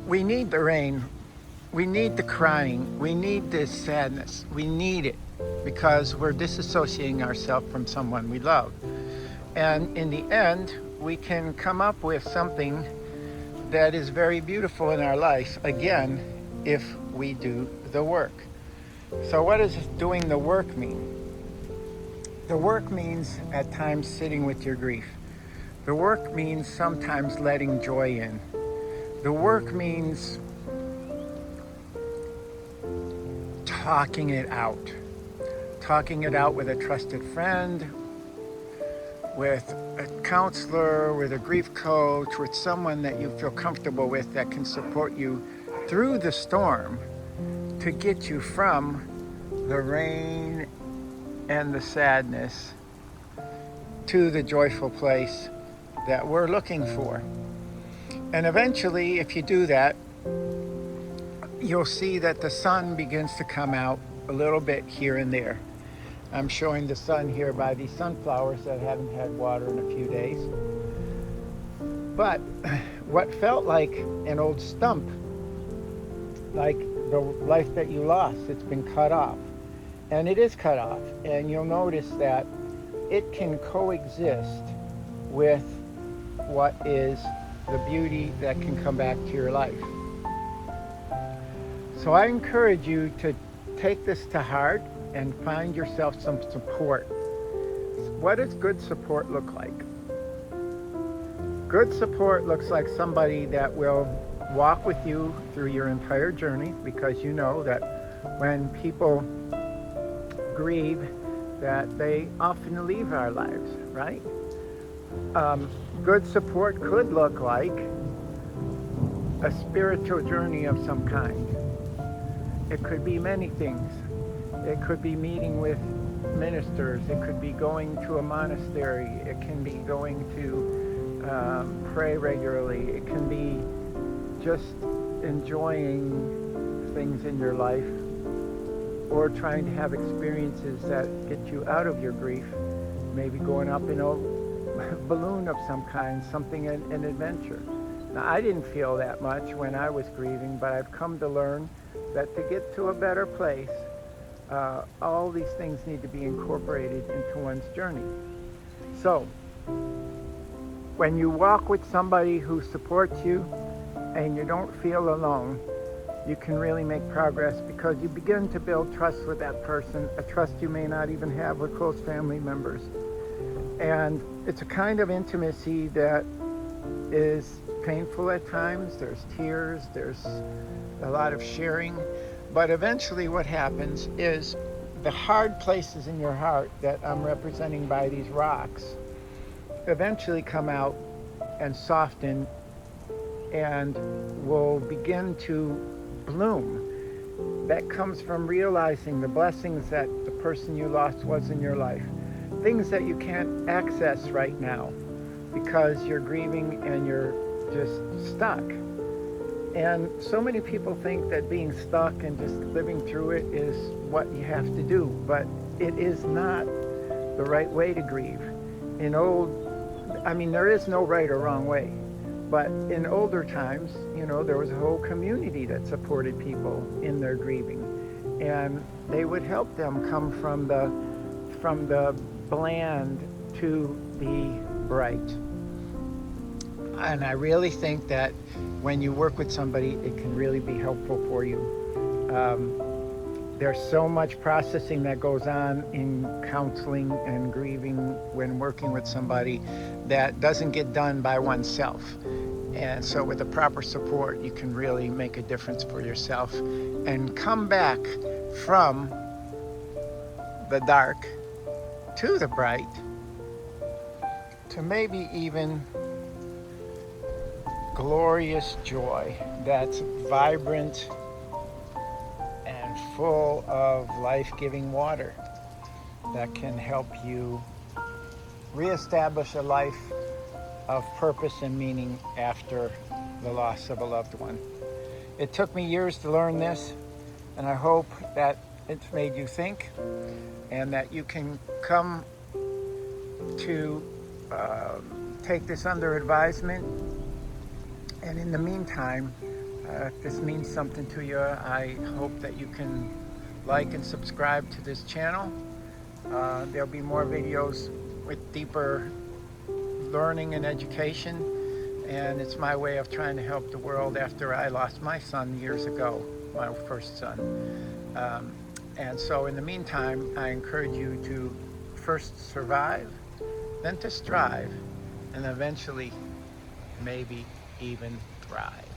We need the rain. We need the crying. We need this sadness. We need it because we're disassociating ourselves from someone we love. And in the end, we can come up with something that is very beautiful in our life, again, if we do the work. So what does doing the work mean? The work means at times sitting with your grief. The work means sometimes letting joy in. The work means talking it out. Talking it out with a trusted friend, with a counselor, with a grief coach, with someone that you feel comfortable with that can support you through the storm to get you from the rain and the sadness to the joyful place that we're looking for. And eventually, if you do that, you'll see that the sun begins to come out a little bit here and there. I'm showing the sun here by these sunflowers that haven't had water in a few days. But what felt like an old stump, like the life that you lost, it's been cut off. And it is cut off. And you'll notice that it can coexist with what is the beauty that can come back to your life. So I encourage you to take this to heart and find yourself some support. What does good support look like? Good support looks like somebody that will walk with you through your entire journey, because you know that when people grieve, that they often leave our lives, right? Good support could look like a spiritual journey of some kind. It could be many things. It could be meeting with ministers. It could be going to a monastery. It can be going to pray regularly. It can be just enjoying things in your life, or trying to have experiences that get you out of your grief. Maybe going up in a balloon of some kind, something, an adventure. Now, I didn't feel that much when I was grieving, but I've come to learn that to get to a better place, all these things need to be incorporated into one's journey. So, when you walk with somebody who supports you and you don't feel alone, you can really make progress, because you begin to build trust with that person, a trust you may not even have with close family members. And it's a kind of intimacy that is painful at times. There's tears, there's a lot of sharing. But eventually what happens is the hard places in your heart that I'm representing by these rocks eventually come out and soften and will begin to bloom. That comes from realizing the blessings that the person you lost was in your life. Things that you can't access right now because you're grieving and you're just stuck. And so many people think that being stuck and just living through it is what you have to do, but it is not the right way to grieve. There is no right or wrong way, but in older times, there was a whole community that supported people in their grieving, and they would help them come from the bland to the bright. And I really think that when you work with somebody, it can really be helpful for you. There's so much processing that goes on in counseling and grieving when working with somebody that doesn't get done by oneself. And so with the proper support, you can really make a difference for yourself and come back from the dark to the bright, to maybe even glorious joy that's vibrant and full of life-giving water that can help you reestablish a life of purpose and meaning after the loss of a loved one. It took me years to learn this, and I hope that it's made you think, and that you can come to take this under advisement. And in the meantime, If this means something to you, I hope that you can like and subscribe to this channel. There'll be more videos with deeper learning and education, and it's my way of trying to help the world after I lost my son years ago, my first son. And so in the meantime, I encourage you to first survive, then to strive, and eventually maybe even thrive.